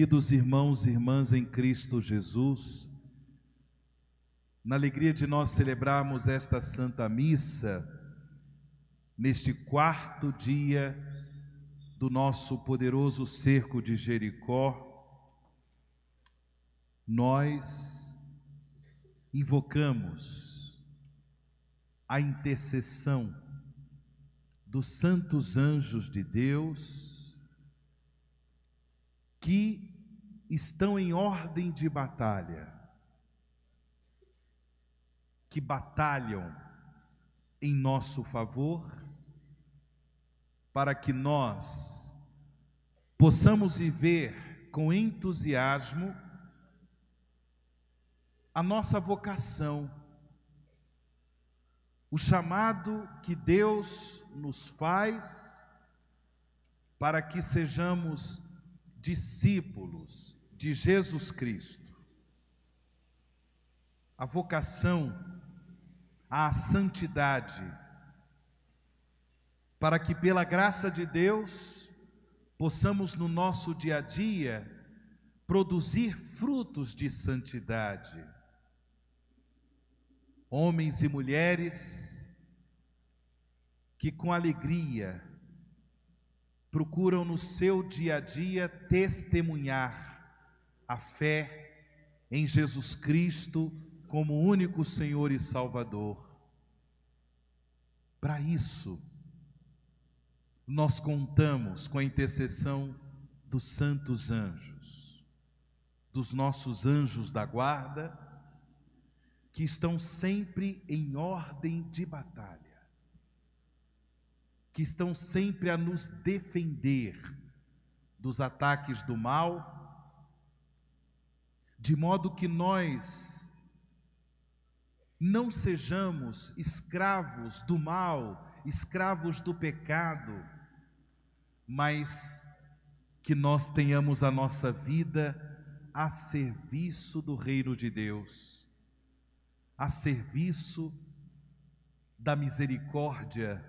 Queridos irmãos e irmãs em Cristo Jesus, na alegria de nós celebrarmos esta Santa Missa, neste quarto dia do nosso poderoso cerco de Jericó, nós invocamos a intercessão dos santos anjos de Deus, que estão em ordem de batalha, que batalham em nosso favor, para que nós possamos viver com entusiasmo a nossa vocação, o chamado que Deus nos faz para que sejamos discípulos de Jesus Cristo. A vocação à santidade, para que pela graça de Deus possamos no nosso dia a dia produzir frutos de santidade. Homens e mulheres que com alegria procuram no seu dia a dia testemunhar a fé em Jesus Cristo como único Senhor e Salvador. Para isso, nós contamos com a intercessão dos santos anjos, dos nossos anjos da guarda, que estão sempre em ordem de batalha, que estão sempre a nos defender dos ataques do mal, de modo que nós não sejamos escravos do mal, escravos do pecado, mas que nós tenhamos a nossa vida a serviço do reino de Deus, a serviço da misericórdia,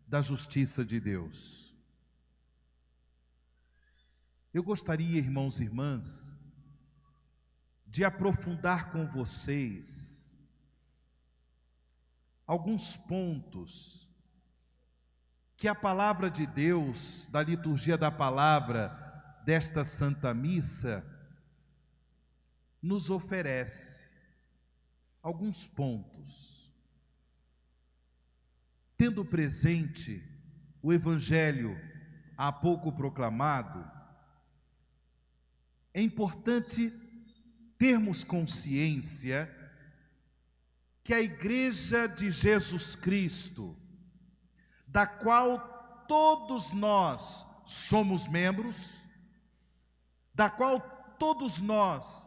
da justiça de Deus. Eu gostaria, irmãos e irmãs, de aprofundar com vocês alguns pontos que a palavra de Deus, da liturgia da palavra desta Santa Missa, nos oferece. Alguns pontos. Tendo presente o Evangelho há pouco proclamado, é importante termos consciência que a Igreja de Jesus Cristo, da qual todos nós somos membros, da qual todos nós,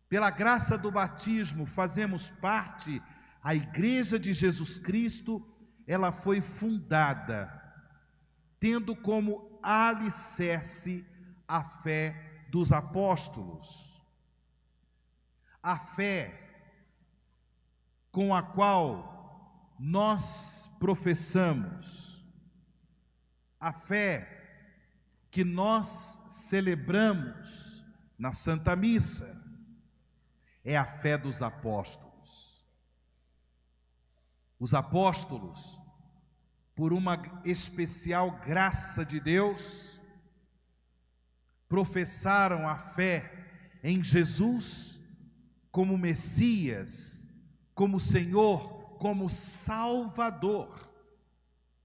pela graça do batismo, fazemos parte, a Igreja de Jesus Cristo, ela foi fundada, tendo como alicerce a fé dos apóstolos. A fé com a qual nós professamos, a fé que nós celebramos na Santa Missa, é a fé dos apóstolos. Os apóstolos, por uma especial graça de Deus, professaram a fé em Jesus como Messias, como Senhor, como Salvador,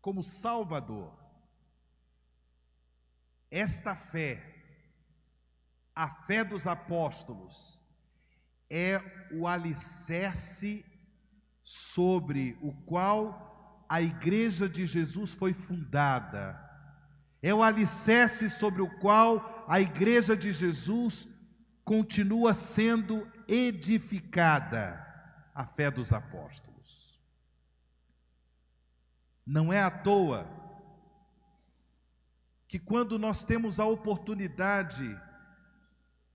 como Salvador. Esta fé, a fé dos apóstolos, é o alicerce sobre o qual a Igreja de Jesus foi fundada. É o alicerce sobre o qual a Igreja de Jesus continua sendo edificada, a fé dos apóstolos. Não é à toa que quando nós temos a oportunidade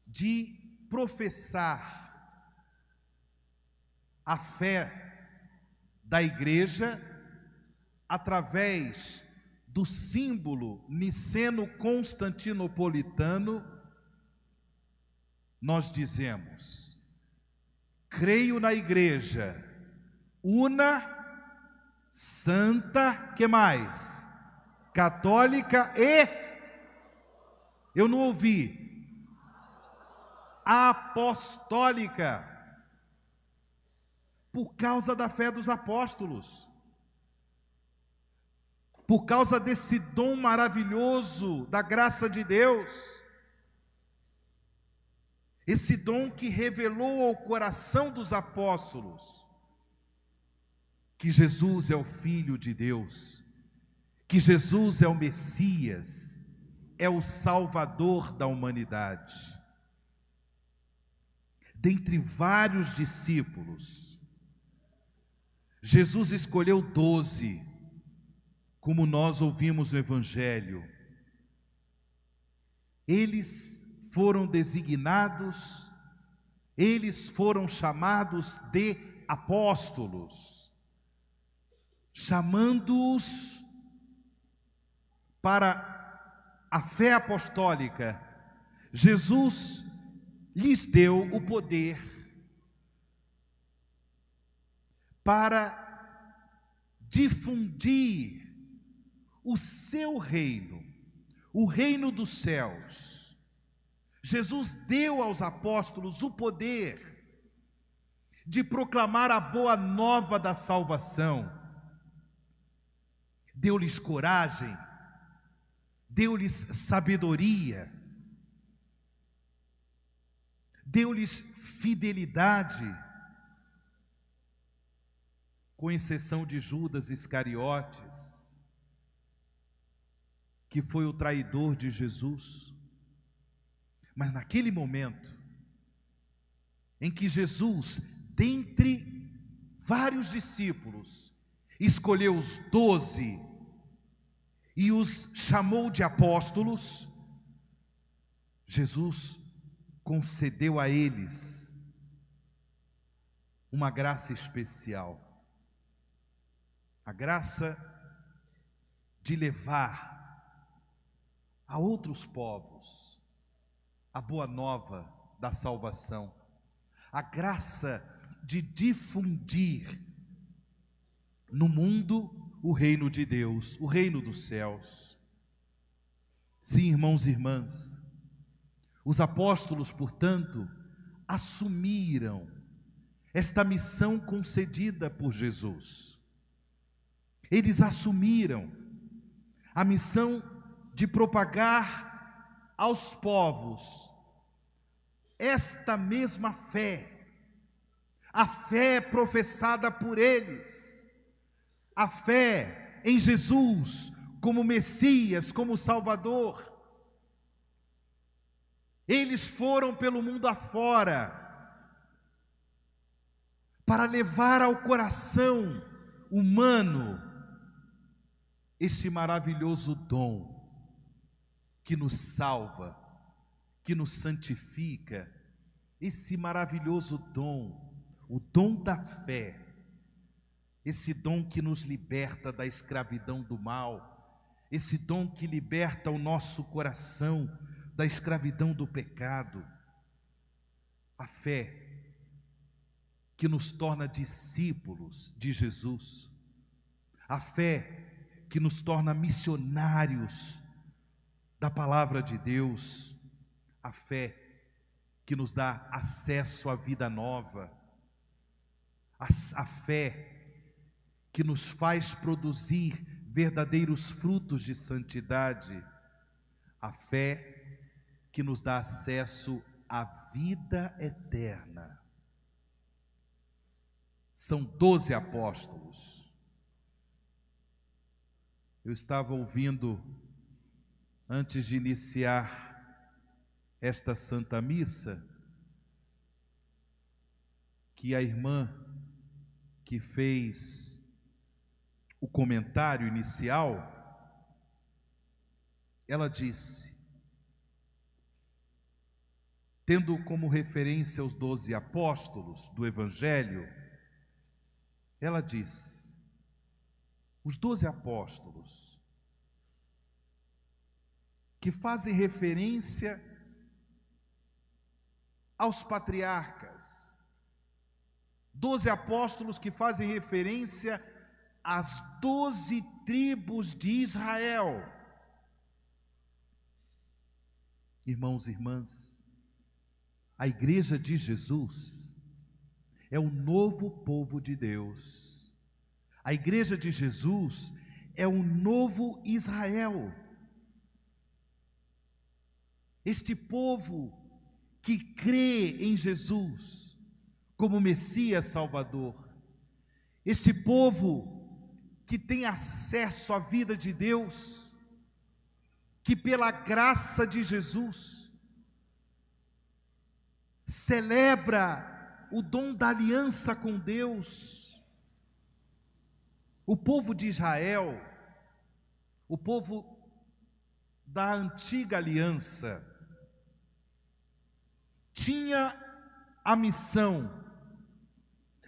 de professar a fé da Igreja através do símbolo niceno-constantinopolitano, nós dizemos: creio na igreja, una, santa, que mais? Católica e, eu não ouvi, apostólica, por causa da fé dos apóstolos, por causa desse dom maravilhoso da graça de Deus, esse dom que revelou ao coração dos apóstolos que Jesus é o Filho de Deus, que Jesus é o Messias, é o Salvador da humanidade. Dentre vários discípulos, Jesus escolheu 12, como nós ouvimos no Evangelho. Eles foram designados, eles foram chamados de apóstolos, chamando-os para a fé apostólica. Jesus lhes deu o poder para difundir o seu reino, o reino dos céus. Jesus deu aos apóstolos o poder de proclamar a boa nova da salvação. Deu-lhes coragem, deu-lhes sabedoria, deu-lhes fidelidade, com exceção de Judas Iscariotes, que foi o traidor de Jesus. Mas naquele momento em que Jesus, dentre vários discípulos, escolheu os 12 e os chamou de apóstolos, Jesus concedeu a eles uma graça especial, a graça de levar a outros povos a boa nova da salvação, a graça de difundir no mundo o reino de Deus, o reino dos céus. Sim, irmãos e irmãs, os apóstolos, portanto, assumiram esta missão concedida por Jesus. Eles assumiram a missão de propagar aos povos esta mesma fé, a fé professada por eles, a fé em Jesus como Messias, como Salvador. Eles foram pelo mundo afora para levar ao coração humano este maravilhoso dom que nos salva, que nos santifica, esse maravilhoso dom, o dom da fé, esse dom que nos liberta da escravidão do mal, esse dom que liberta o nosso coração da escravidão do pecado, a fé que nos torna discípulos de Jesus, a fé que nos torna missionários da palavra de Deus, a fé que nos dá acesso à vida nova, a fé que nos faz produzir verdadeiros frutos de santidade, a fé que nos dá acesso à vida eterna. São 12 apóstolos. Eu estava ouvindo, antes de iniciar esta Santa Missa, que a irmã que fez o comentário inicial, ela disse, tendo como referência os 12 apóstolos do Evangelho, ela disse, os 12 apóstolos que fazem referência aos patriarcas. 12 apóstolos que fazem referência às 12 tribos de Israel. Irmãos e irmãs, a igreja de Jesus é o novo povo de Deus. A igreja de Jesus é o novo Israel. Este povo que crê em Jesus como Messias Salvador, este povo que tem acesso à vida de Deus, que pela graça de Jesus celebra o dom da aliança com Deus. O povo de Israel, o povo da antiga aliança, tinha a missão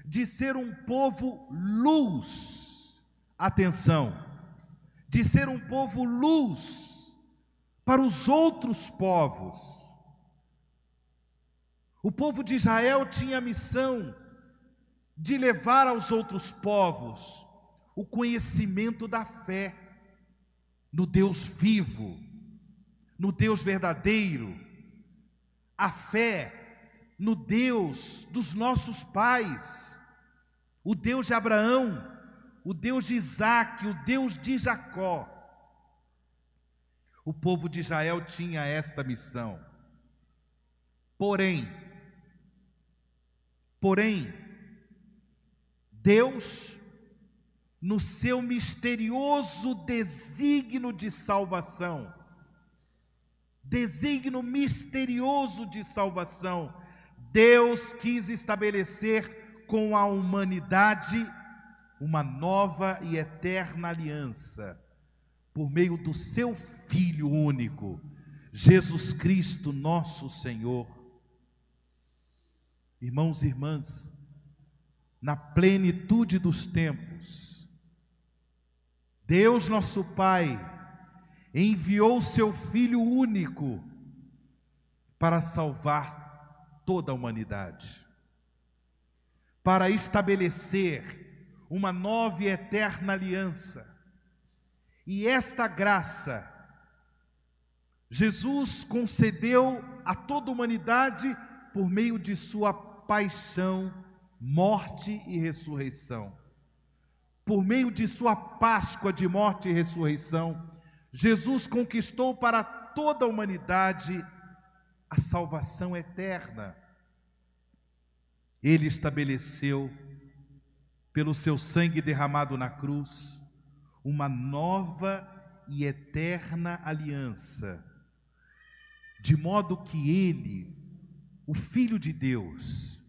de ser um povo luz, atenção, de ser um povo luz para os outros povos. O povo de Israel tinha a missão de levar aos outros povos o conhecimento da fé no Deus vivo, no Deus verdadeiro, a fé no Deus dos nossos pais, o Deus de Abraão, o Deus de Isaac, o Deus de Jacó. O povo de Israel tinha esta missão. Porém, Deus, no seu misterioso desígnio de salvação, desígnio misterioso de salvação, Deus quis estabelecer com a humanidade uma nova e eterna aliança, por meio do seu Filho único, Jesus Cristo, nosso Senhor. Irmãos e irmãs, na plenitude dos tempos, Deus nosso Pai enviou o seu Filho único para salvar toda a humanidade, para estabelecer uma nova e eterna aliança. E esta graça Jesus concedeu a toda a humanidade por meio de sua paixão, morte e ressurreição. Por meio de sua Páscoa de morte e ressurreição, Jesus conquistou para toda a humanidade a salvação eterna. Ele estabeleceu, pelo seu sangue derramado na cruz, uma nova e eterna aliança, de modo que Ele, o Filho de Deus,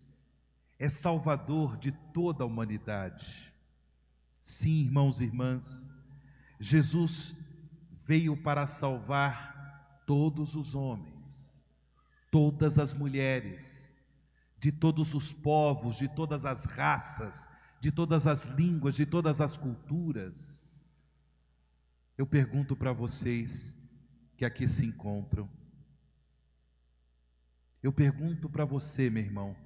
é Salvador de toda a humanidade. Sim, irmãos e irmãs, Jesus veio para salvar todos os homens, todas as mulheres, de todos os povos, de todas as raças, de todas as línguas, de todas as culturas. Eu pergunto para vocês que aqui se encontram, eu pergunto para você, meu irmão,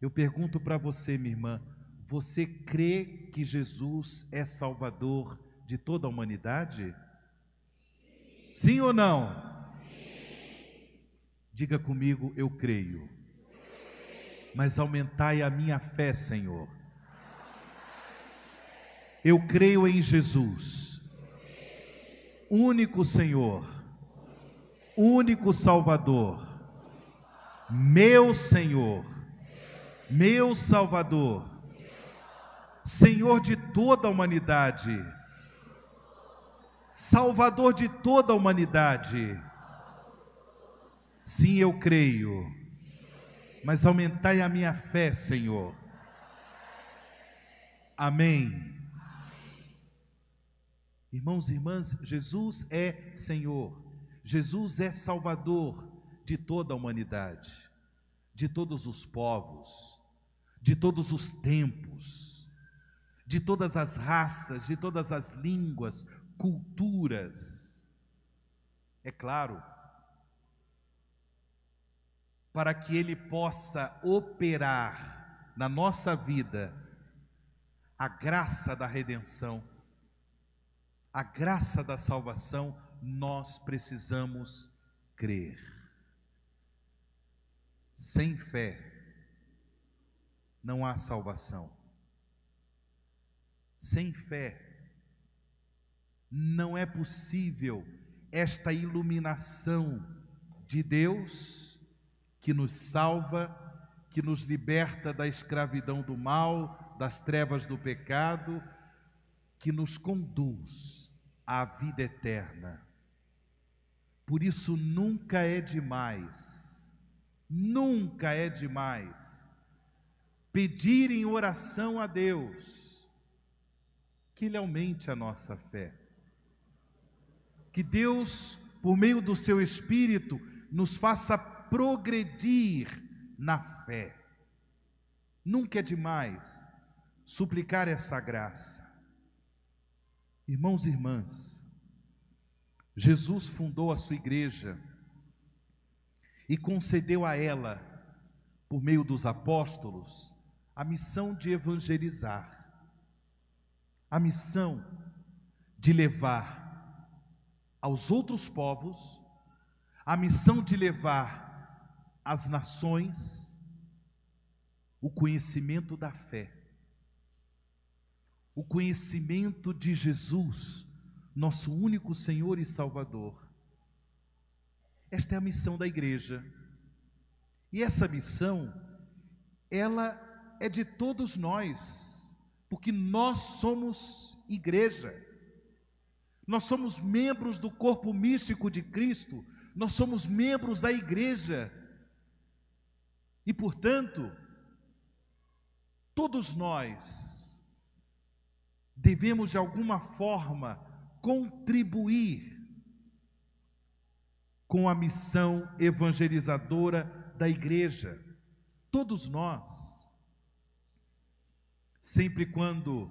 eu pergunto para você, minha irmã, você crê que Jesus é Salvador de toda a humanidade? Sim ou não? Sim. Diga comigo, eu creio. Mas aumentai a minha fé, Senhor. Eu creio em Jesus, único Senhor, único Salvador, meu Senhor, meu Salvador, Senhor de toda a humanidade, Salvador de toda a humanidade. Sim, eu creio, mas aumentai a minha fé, Senhor. Amém. Irmãos e irmãs, Jesus é Senhor, Jesus é Salvador de toda a humanidade, de todos os povos, de todos os tempos, de todas as raças, de todas as línguas, culturas. É claro, para que Ele possa operar na nossa vida a graça da redenção, a graça da salvação, nós precisamos crer. Sem fé não há salvação. Sem fé não é possível esta iluminação de Deus que nos salva, que nos liberta da escravidão do mal, das trevas do pecado, que nos conduz à vida eterna. Por isso nunca é demais pedir em oração a Deus que Ele aumente a nossa fé. Que Deus, por meio do seu Espírito, nos faça progredir na fé. Nunca é demais suplicar essa graça. Irmãos e irmãs, Jesus fundou a sua igreja e concedeu a ela, por meio dos apóstolos, a missão de evangelizar, a missão de levar aos outros povos, a missão de levar às nações o conhecimento da fé, o conhecimento de Jesus, nosso único Senhor e Salvador. Esta é a missão da igreja. E essa missão, ela é de todos nós, porque nós somos igreja. Nós somos membros do corpo místico de Cristo, nós somos membros da igreja. E, portanto, todos nós devemos de alguma forma contribuir com a missão evangelizadora da igreja. Todos nós. Sempre quando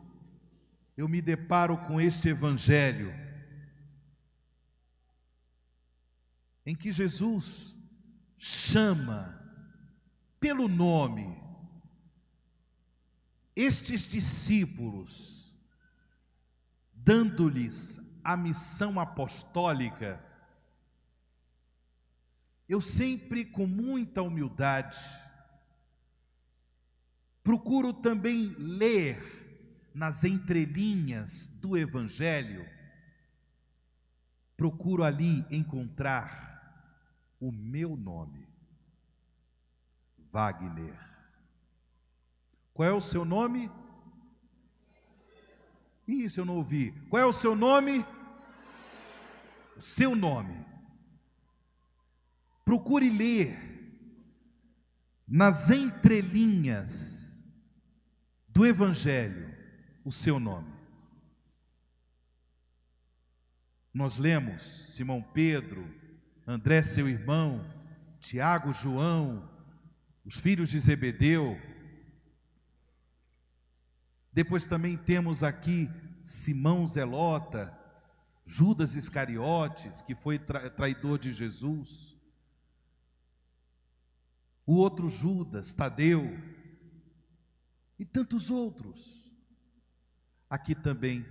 eu me deparo com este evangelho, em que Jesus chama pelo nome estes discípulos, dando-lhes a missão apostólica, eu sempre, com muita humildade, procuro também ler nas entrelinhas do Evangelho, procuro ali encontrar o meu nome, Wagner. Qual é o seu nome? Isso eu não ouvi. Qual é o seu nome? O seu nome. Procure ler nas entrelinhas do Evangelho o seu nome. Nós lemos Simão Pedro, André seu irmão, Tiago, João, os filhos de Zebedeu. Depois também temos aqui Simão Zelota, Judas Iscariotes, que foi traidor de Jesus, o outro Judas, Tadeu, e tantos outros. Aqui também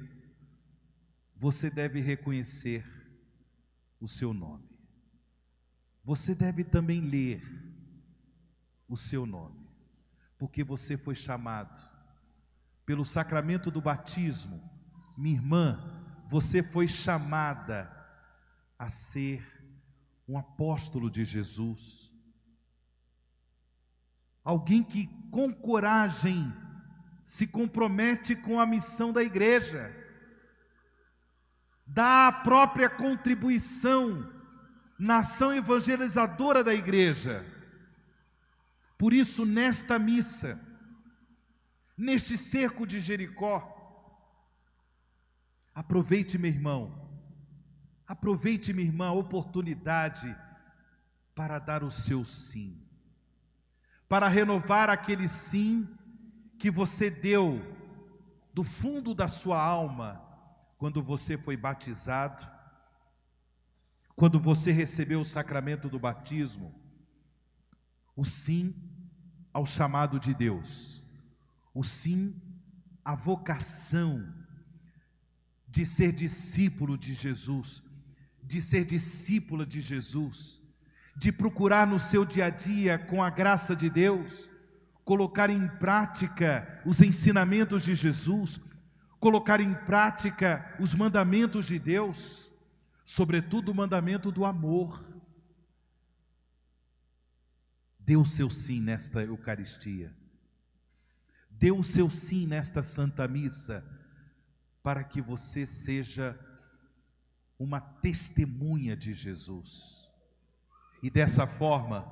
você deve reconhecer o seu nome. Você deve também ler o seu nome, porque você foi chamado pelo sacramento do batismo. Minha irmã, você foi chamada a ser um apóstolo de Jesus. Alguém que com coragem se compromete com a missão da igreja, dá a própria contribuição na ação evangelizadora da igreja. Por isso, nesta missa, neste cerco de Jericó, aproveite, meu irmão, aproveite, minha irmã, a oportunidade para dar o seu sim, para renovar aquele sim que você deu do fundo da sua alma quando você foi batizado, quando você recebeu o sacramento do batismo, o sim ao chamado de Deus, o sim à vocação de ser discípulo de Jesus, de ser discípula de Jesus, de procurar no seu dia a dia, com a graça de Deus, colocar em prática os ensinamentos de Jesus, colocar em prática os mandamentos de Deus, sobretudo o mandamento do amor. Dê o seu sim nesta Eucaristia, dê o seu sim nesta Santa Missa, para que você seja uma testemunha de Jesus. E dessa forma,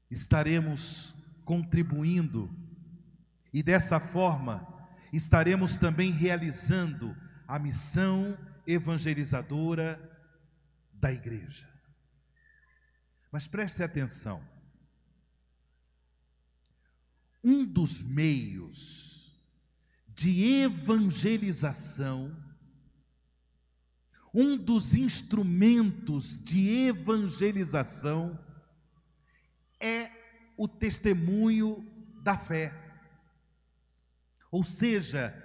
estaremos contribuindo, e dessa forma, estaremos também realizando a missão evangelizadora da Igreja. Mas preste atenção, um dos meios de evangelização, um dos instrumentos de evangelização é o testemunho da fé. Ou seja,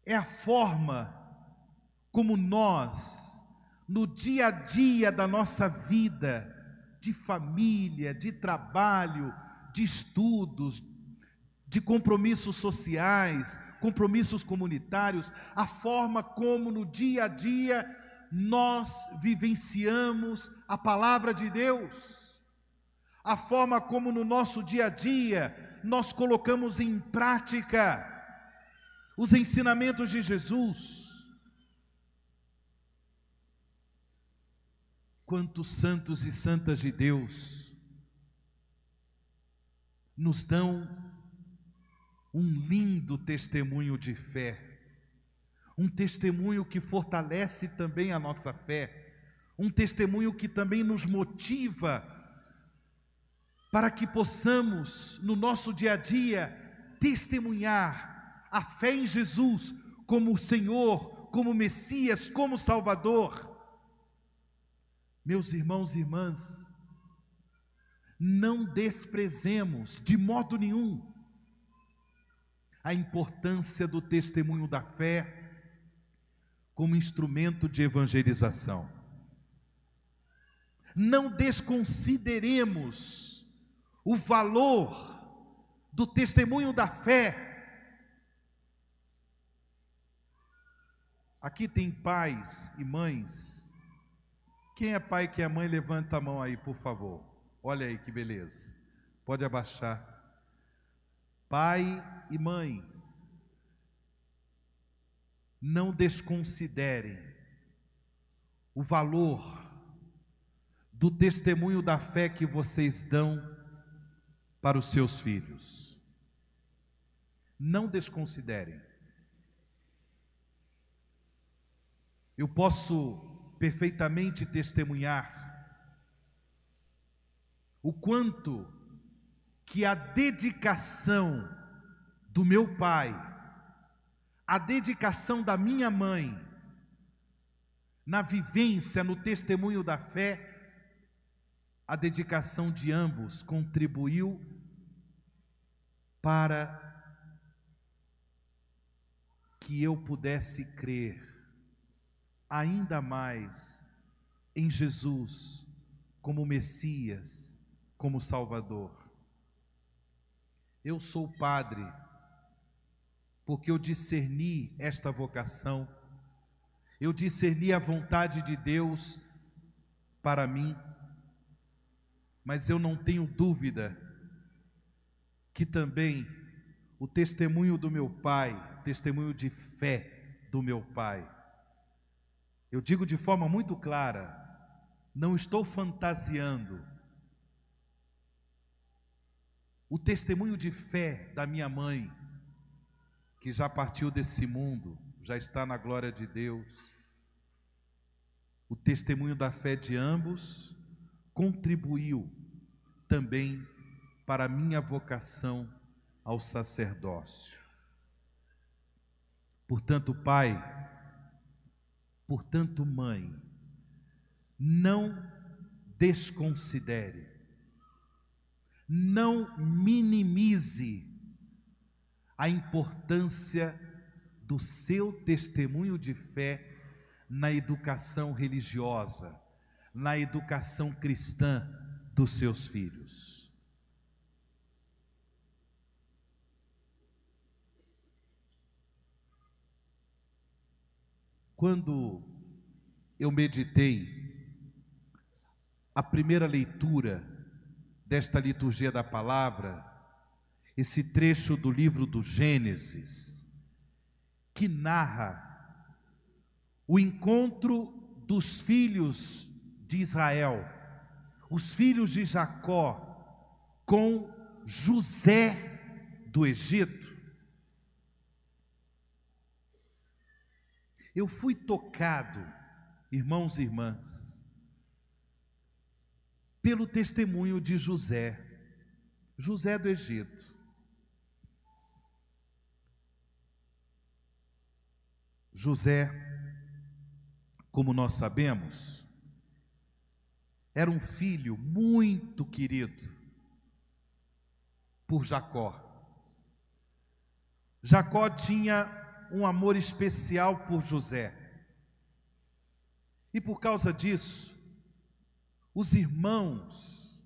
é a forma como nós, no dia a dia da nossa vida, de família, de trabalho, de estudos, de compromissos sociais, compromissos comunitários, a forma como no dia a dia nós vivenciamos a palavra de Deus, a forma como no nosso dia a dia nós colocamos em prática os ensinamentos de Jesus. Quantos santos e santas de Deus nos dão um lindo testemunho de fé, um testemunho que fortalece também a nossa fé, um testemunho que também nos motiva para que possamos, no nosso dia a dia, testemunhar a fé em Jesus como Senhor, como Messias, como Salvador. Meus irmãos e irmãs, não desprezemos de modo nenhum a importância do testemunho da fé como instrumento de evangelização. Não desconsideremos o valor do testemunho da fé. Aqui tem pais e mães. Quem é pai, quem é mãe, levanta a mão aí, por favor. Olha aí que beleza. Pode abaixar. Pai e mãe, não desconsiderem o valor do testemunho da fé que vocês dão para os seus filhos. Não desconsiderem. Eu posso perfeitamente testemunhar o quanto que a dedicação do meu pai, a dedicação da minha mãe, na vivência, no testemunho da fé, a dedicação de ambos contribuiu para que eu pudesse crer ainda mais em Jesus como Messias, como Salvador. Eu sou padre porque eu discerni esta vocação, eu discerni a vontade de Deus para mim, mas eu não tenho dúvida que também o testemunho do meu pai, testemunho de fé do meu pai, eu digo de forma muito clara, não estou fantasiando, o testemunho de fé da minha mãe, que já partiu desse mundo, já está na glória de Deus, o testemunho da fé de ambos contribuiu também para a minha vocação ao sacerdócio. Portanto, pai, portanto, mãe, não desconsidere, não minimize a importância do seu testemunho de fé na educação religiosa, na educação cristã dos seus filhos. Quando eu meditei a primeira leitura desta liturgia da palavra, esse trecho do livro do Gênesis, que narra o encontro dos filhos de Israel, os filhos de Jacó, com José do Egito, eu fui tocado, irmãos e irmãs, pelo testemunho de José do Egito. José, como nós sabemos, era um filho muito querido por Jacó. Jacó tinha um amor especial por José. E por causa disso, os irmãos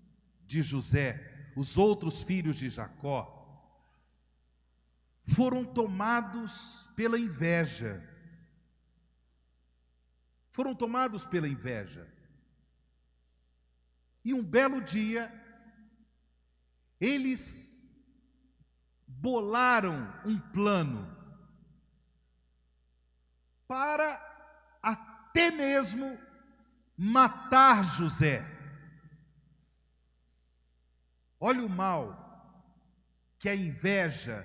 de José, os outros filhos de Jacó, foram tomados pela inveja. Foram tomados pela inveja. E um belo dia, eles bolaram um plano para até mesmo matar José. Olha o mal que a inveja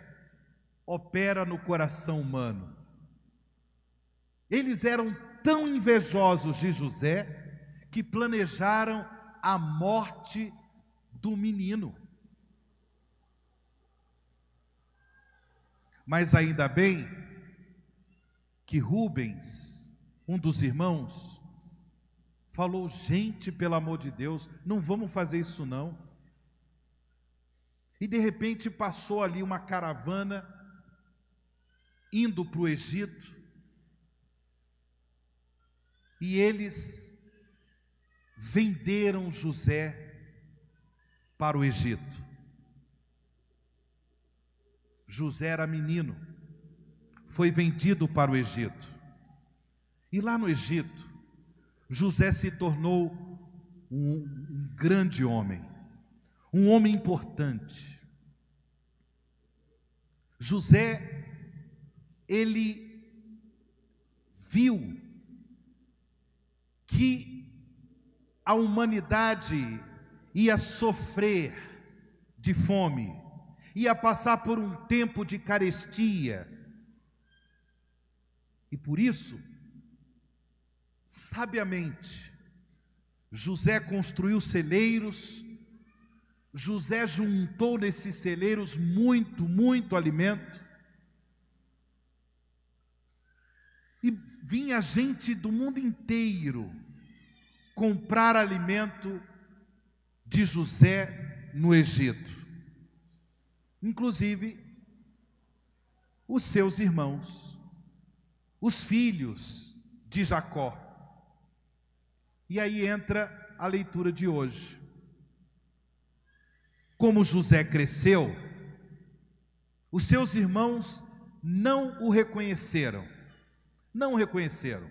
opera no coração humano. Eles eram tão invejosos de José que planejaram a morte do menino. Mas ainda bem que Rubens, um dos irmãos, falou: gente, pelo amor de Deus, não vamos fazer isso não. E de repente passou ali uma caravana indo para o Egito, e eles venderam José para o Egito. José era menino, foi vendido para o Egito. E lá no Egito, José se tornou um grande homem, um homem importante. José, ele viu que a humanidade ia sofrer de fome, ia passar por um tempo de carestia. E por isso, sabiamente, José construiu celeiros, José juntou nesses celeiros muito alimento, e vinha gente do mundo inteiro comprar alimento de José no Egito, inclusive os seus irmãos, os filhos de Jacó. E aí entra a leitura de hoje. Como José cresceu, os seus irmãos não o reconheceram. Não o reconheceram.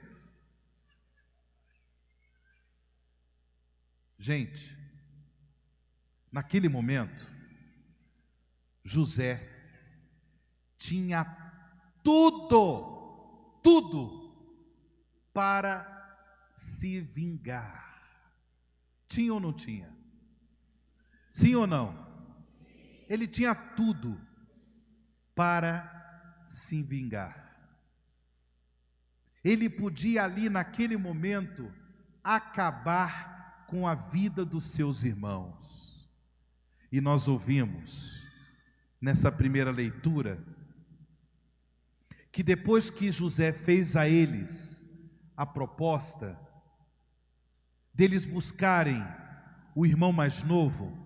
Gente, naquele momento, José tinha tudo para se vingar. Tinha ou não tinha? Sim ou não? Ele tinha tudo para se vingar. Ele podia ali naquele momento acabar com a vida dos seus irmãos. E nós ouvimos nessa primeira leitura que depois que José fez a eles a proposta deles buscarem o irmão mais novo,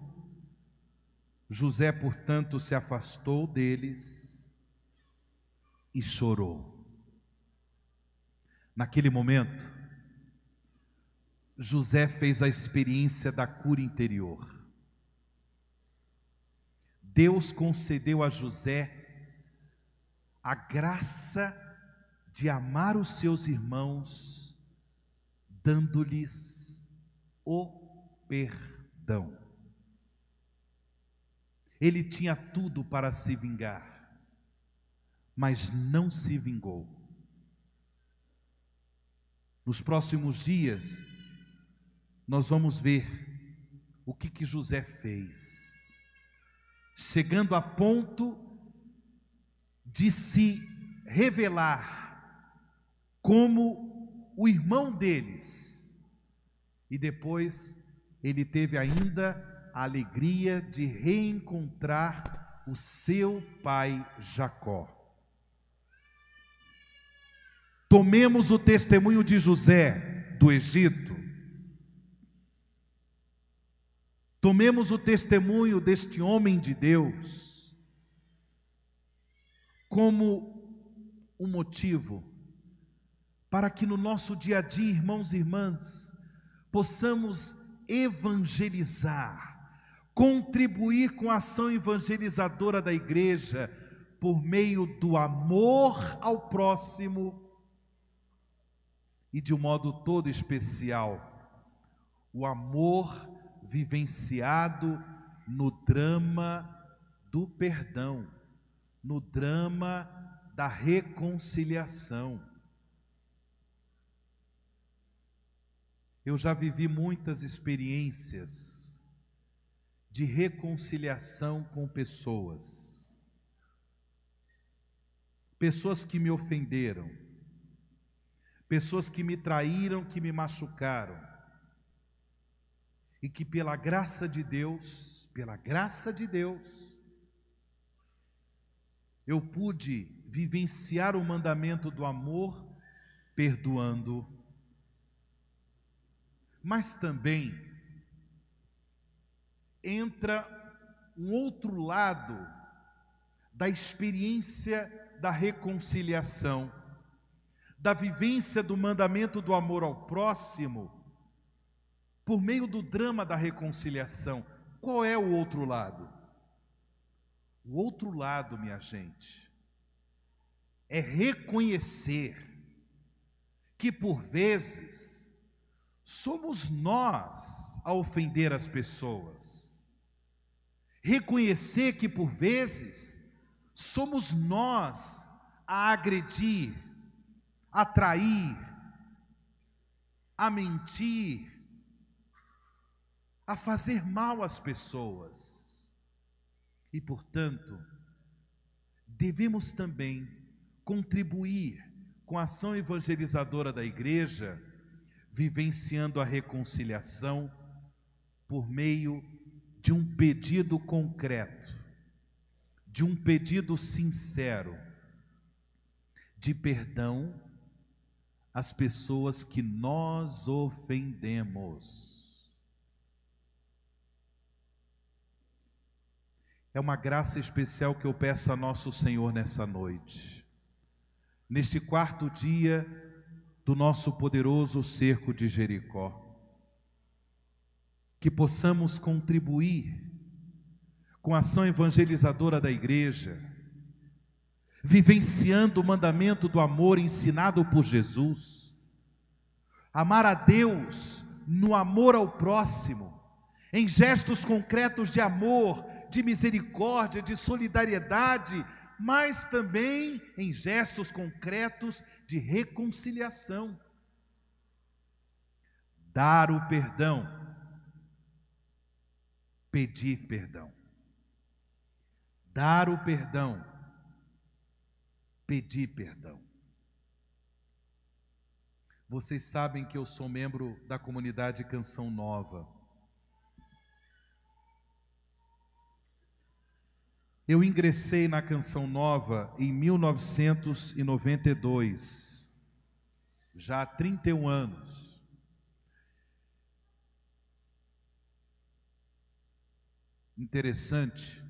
José, portanto, se afastou deles e chorou. Naquele momento, José fez a experiência da cura interior. Deus concedeu a José a graça de amar os seus irmãos, dando-lhes o perdão. Ele tinha tudo para se vingar, mas não se vingou. Nos próximos dias, nós vamos ver o que José fez, chegando a ponto de se revelar como o irmão deles, e depois ele teve ainda a alegria de reencontrar o seu pai Jacó. Tomemos o testemunho de José do Egito. Tomemos o testemunho deste homem de Deus como um motivo para que no nosso dia a dia, irmãos e irmãs, possamos evangelizar, contribuir com a ação evangelizadora da igreja por meio do amor ao próximo e de um modo todo especial, o amor vivenciado no drama do perdão, no drama da reconciliação. Eu já vivi muitas experiências de reconciliação com pessoas que me ofenderam, pessoas que me traíram, que me machucaram, e que pela graça de Deus, eu pude vivenciar o mandamento do amor, perdoando. Mas também entra um outro lado da experiência da reconciliação, da vivência do mandamento do amor ao próximo, por meio do drama da reconciliação. Qual é o outro lado? O outro lado, minha gente, é reconhecer que por vezes somos nós a ofender as pessoas. Reconhecer que por vezes somos nós a agredir, a trair, a mentir, a fazer mal às pessoas. E, portanto, devemos também contribuir com a ação evangelizadora da igreja, vivenciando a reconciliação por meio de um pedido concreto, de um pedido sincero, de perdão às pessoas que nós ofendemos. É uma graça especial que eu peço a nosso Senhor nessa noite, neste quarto dia do nosso poderoso cerco de Jericó, que possamos contribuir com a ação evangelizadora da igreja, vivenciando o mandamento do amor ensinado por Jesus, amar a Deus no amor ao próximo, em gestos concretos de amor, de misericórdia, de solidariedade, mas também em gestos concretos de reconciliação. Dar o perdão, pedir perdão. Dar o perdão, pedir perdão. Vocês sabem que eu sou membro da comunidade Canção Nova. Eu ingressei na Canção Nova em 1992, já há 31 anos. interessante,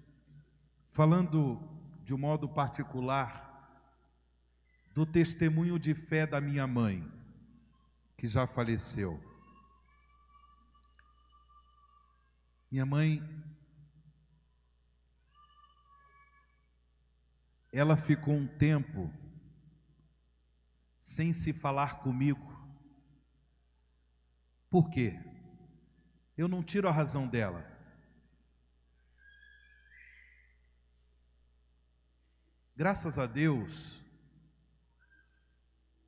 falando de um modo particular do testemunho de fé da minha mãe, que já faleceu. Minha mãe, ela ficou um tempo sem se falar comigo. Por quê? Eu não tiro a razão dela. Graças a Deus,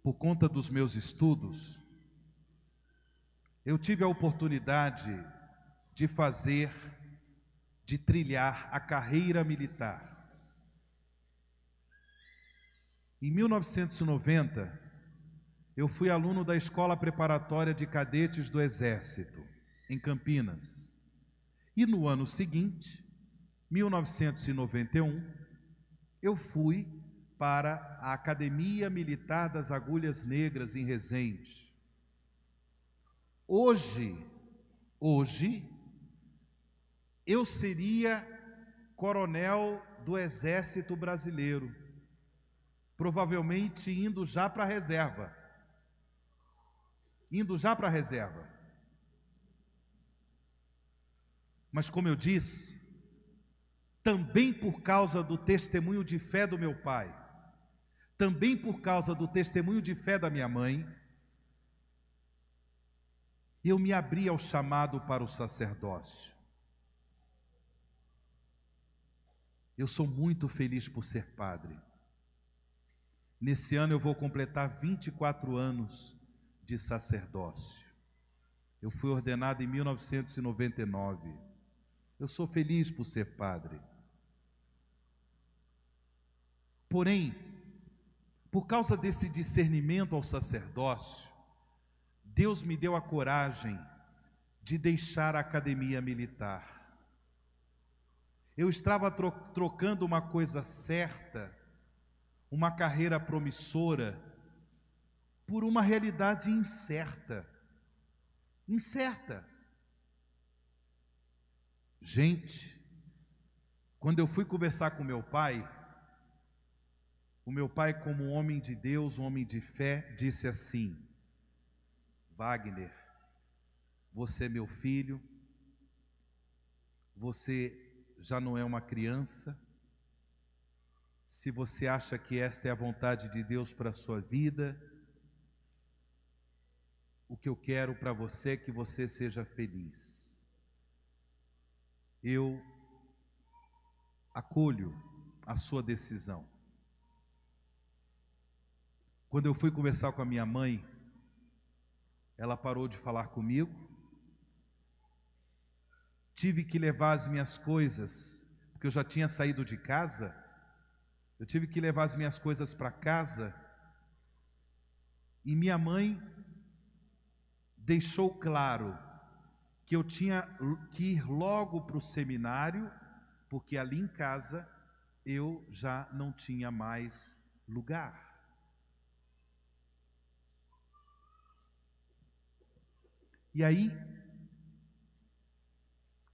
por conta dos meus estudos, eu tive a oportunidade de trilhar a carreira militar. Em 1990, eu fui aluno da Escola Preparatória de Cadetes do Exército, em Campinas. E no ano seguinte, 1991, eu fui para a Academia Militar das Agulhas Negras, em Resende. Hoje, eu seria coronel do Exército Brasileiro, provavelmente indo já para a reserva. Mas como eu disse, também por causa do testemunho de fé do meu pai, também por causa do testemunho de fé da minha mãe, eu me abri ao chamado para o sacerdócio. Eu sou muito feliz por ser padre. Nesse ano eu vou completar 24 anos de sacerdócio. Eu fui ordenado em 1999. Eu sou feliz por ser padre. Porém, por causa desse discernimento ao sacerdócio, Deus me deu a coragem de deixar a academia militar. Eu estava trocando uma coisa certa, uma carreira promissora, por uma realidade incerta. Gente, quando eu fui conversar com meu pai, o meu pai, como um homem de Deus, um homem de fé, disse assim: Wagner, você é meu filho, você já não é uma criança. Se você acha que esta é a vontade de Deus para a sua vida, o que eu quero para você é que você seja feliz. Eu acolho a sua decisão. Quando eu fui conversar com a minha mãe, ela parou de falar comigo. Tive que levar as minhas coisas, porque eu já tinha saído de casa. Eu tive que levar as minhas coisas para casa. E minha mãe deixou claro que eu tinha que ir logo para o seminário, porque ali em casa eu já não tinha mais lugar. E aí,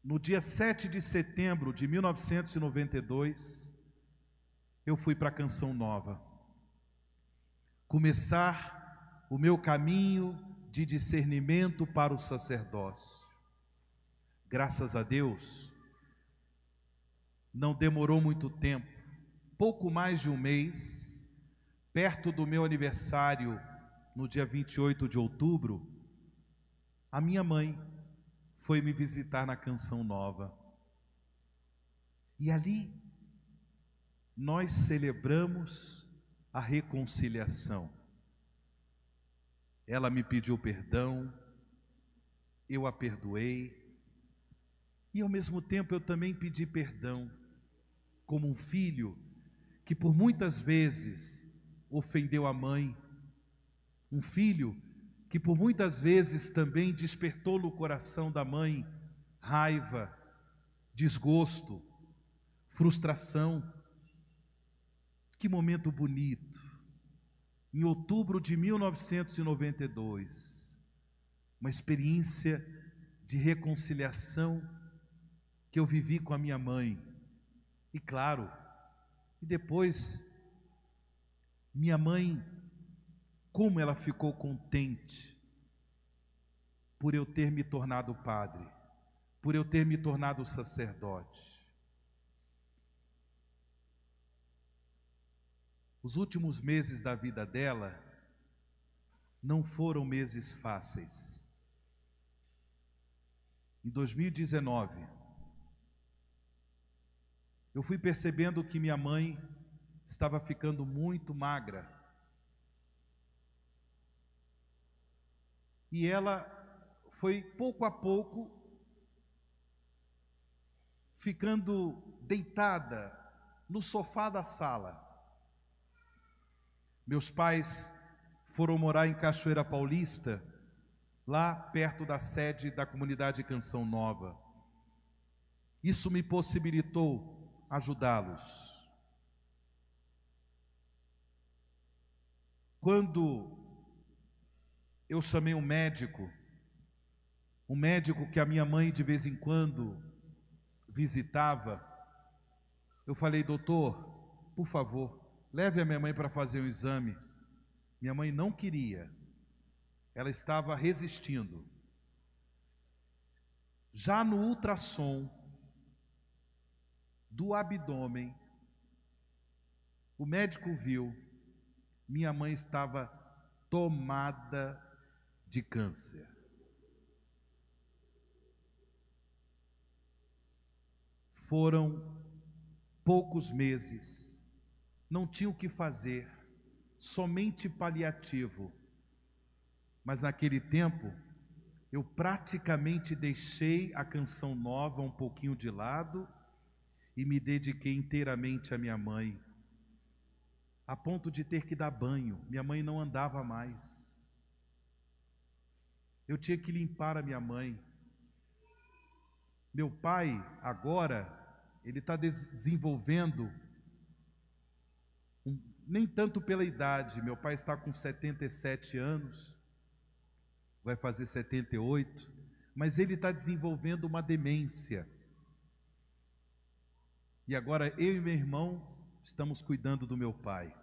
no dia 7 de setembro de 1992, eu fui para a Canção Nova, começar o meu caminho de discernimento para o sacerdócio. Graças a Deus, não demorou muito tempo, pouco mais de um mês, perto do meu aniversário, no dia 28 de outubro, a minha mãe foi me visitar na Canção Nova. E ali nós celebramos a reconciliação. Ela me pediu perdão, eu a perdoei, e ao mesmo tempo eu também pedi perdão, como um filho que por muitas vezes ofendeu a mãe, um filho que por muitas vezes também despertou no coração da mãe raiva, desgosto, frustração. Que momento bonito! Em outubro de 1992, uma experiência de reconciliação que eu vivi com a minha mãe. E claro, e depois, minha mãe, como ela ficou contente por eu ter me tornado padre, por eu ter me tornado sacerdote. Os últimos meses da vida dela não foram meses fáceis. Em 2019, eu fui percebendo que minha mãe estava ficando muito magra. E ela foi pouco a pouco ficando deitada no sofá da sala. Meus pais foram morar em Cachoeira Paulista, lá perto da sede da comunidade Canção Nova. Isso me possibilitou ajudá-los. Quando eu chamei um médico que a minha mãe de vez em quando visitava, eu falei: doutor, por favor, leve a minha mãe para fazer um exame. Minha mãe não queria, ela estava resistindo. Já no ultrassom do abdômen, o médico viu, minha mãe estava tomada de câncer. Foram poucos meses, não tinha o que fazer, somente paliativo. Mas naquele tempo, eu praticamente deixei a Canção Nova um pouquinho de lado e me dediquei inteiramente à minha mãe, a ponto de ter que dar banho. Minha mãe não andava mais. Eu tinha que limpar a minha mãe. Meu pai, agora, ele está desenvolvendo, nem tanto pela idade, meu pai está com 77 anos, vai fazer 78, mas ele está desenvolvendo uma demência. E agora eu e meu irmão estamos cuidando do meu pai.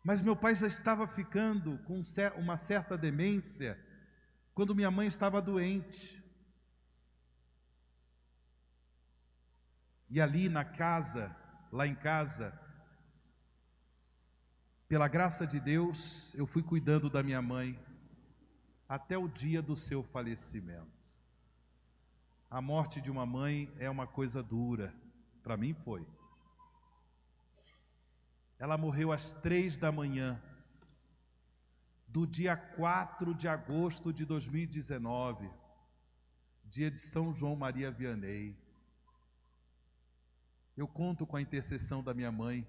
Mas meu pai já estava ficando com uma certa demência quando minha mãe estava doente. E ali na casa, lá em casa, pela graça de Deus, eu fui cuidando da minha mãe até o dia do seu falecimento. A morte de uma mãe é uma coisa dura, para mim foi. Ela morreu às 3 da manhã, do dia 4 de agosto de 2019, dia de São João Maria Vianney. Eu conto com a intercessão da minha mãe,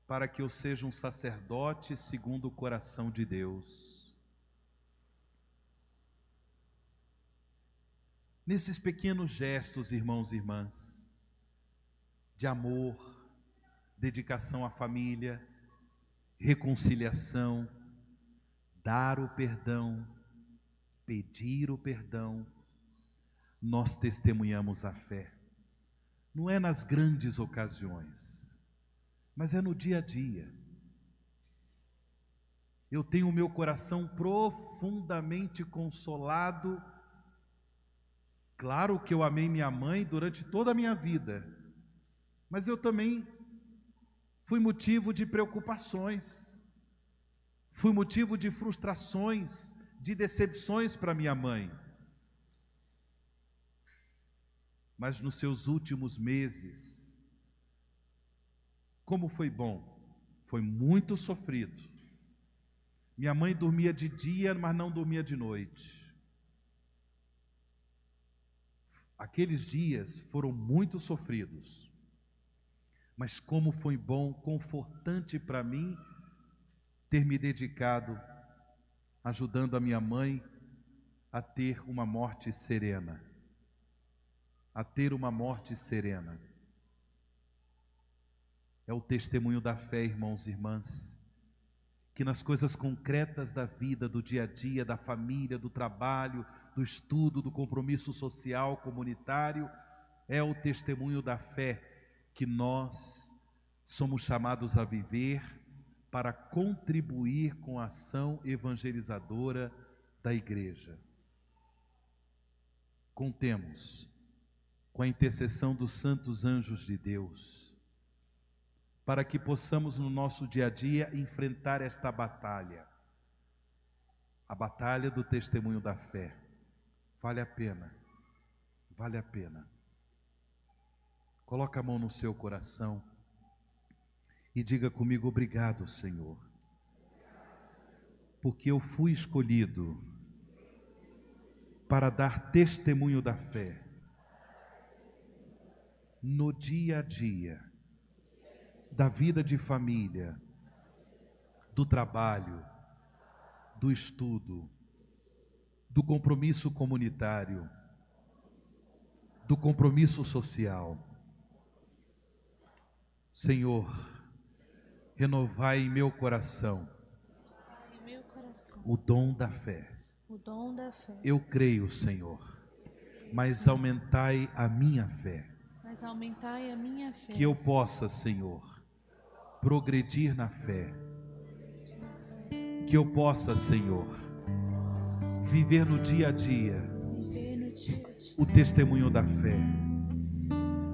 para que eu seja um sacerdote segundo o coração de Deus. Nesses pequenos gestos, irmãos e irmãs, de amor, dedicação à família, reconciliação, dar o perdão, pedir o perdão, nós testemunhamos a fé. Não é nas grandes ocasiões, mas é no dia a dia. Eu tenho o meu coração profundamente consolado. Claro que eu amei minha mãe durante toda a minha vida, mas eu também fui motivo de preocupações, fui motivo de frustrações, de decepções para minha mãe. Mas nos seus últimos meses, como foi bom, foi muito sofrido. Minha mãe dormia de dia, mas não dormia de noite. Aqueles dias foram muito sofridos, mas como foi bom, confortante para mim ter me dedicado, ajudando a minha mãe a ter uma morte serena. A ter uma morte serena. É o testemunho da fé, irmãos e irmãs, que nas coisas concretas da vida, do dia a dia, da família, do trabalho, do estudo, do compromisso social, comunitário, é o testemunho da fé que nós somos chamados a viver para contribuir com a ação evangelizadora da igreja. Contemos com a intercessão dos santos anjos de Deus, para que possamos no nosso dia a dia enfrentar esta batalha, a batalha do testemunho da fé. Vale a pena, vale a pena. Coloca a mão no seu coração e diga comigo: obrigado, Senhor, porque eu fui escolhido para dar testemunho da fé no dia a dia, da vida de família, do trabalho, do estudo, do compromisso comunitário, do compromisso social. Senhor, renovai em meu coração o dom da fé. Eu creio, Senhor, mas aumentai a minha fé. Que eu possa, Senhor, progredir na fé. Que eu possa, Senhor, viver no dia a dia o testemunho da fé,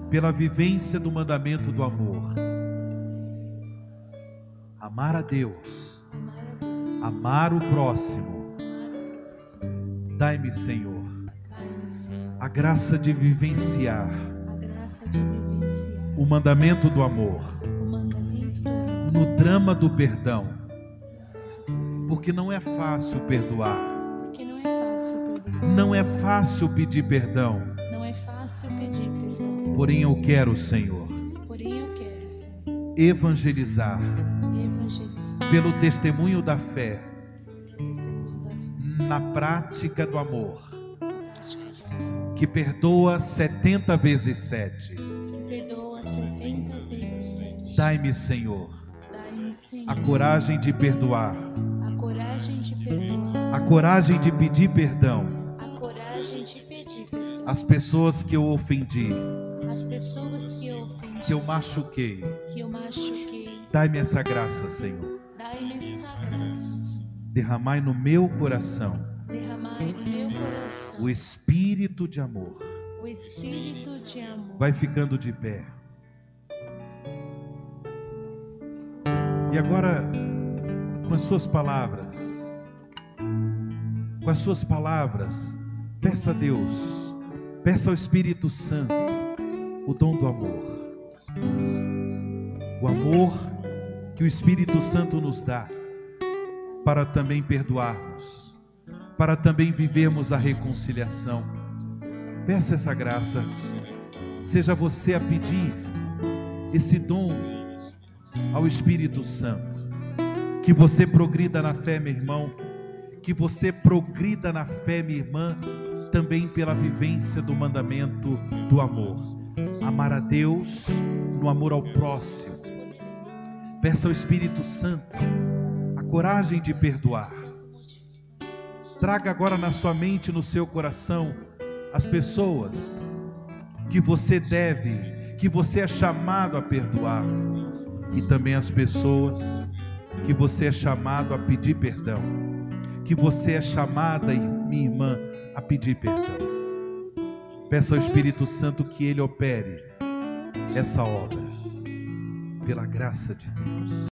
pela vivência do mandamento do amor. Amar a Deus, amar o próximo. Dai-me, Senhor, a graça de vivenciar o mandamento do amor no drama do perdão, porque não é fácil perdoar, não é fácil pedir perdão, porém eu quero, Senhor, evangelizar pelo testemunho da fé, na prática do amor, que perdoa 70 vezes 7. Dai-me, Senhor, a coragem de perdoar, a coragem de pedir perdão às pessoas que eu ofendi, que eu machuquei. Dai-me essa graça, Senhor. Derramai no meu coração o espírito de amor. Vai ficando de pé. E agora, com as suas palavras, peça a Deus, peça ao Espírito Santo o dom do amor. O amor que o Espírito Santo nos dá para também perdoarmos, para também vivermos a reconciliação. Peça essa graça, seja você a pedir esse dom ao Espírito Santo. Que você progrida na fé, meu irmão, que você progrida na fé, minha irmã, também pela vivência do mandamento do amor. Amar a Deus no amor ao próximo. Peça ao Espírito Santo a coragem de perdoar. Traga agora na sua mente e no seu coração as pessoas que você deve, que você é chamado a perdoar, e também as pessoas que você é chamado a pedir perdão, que você é chamada, minha irmã, a pedir perdão. Peça ao Espírito Santo que Ele opere essa obra, pela graça de Deus.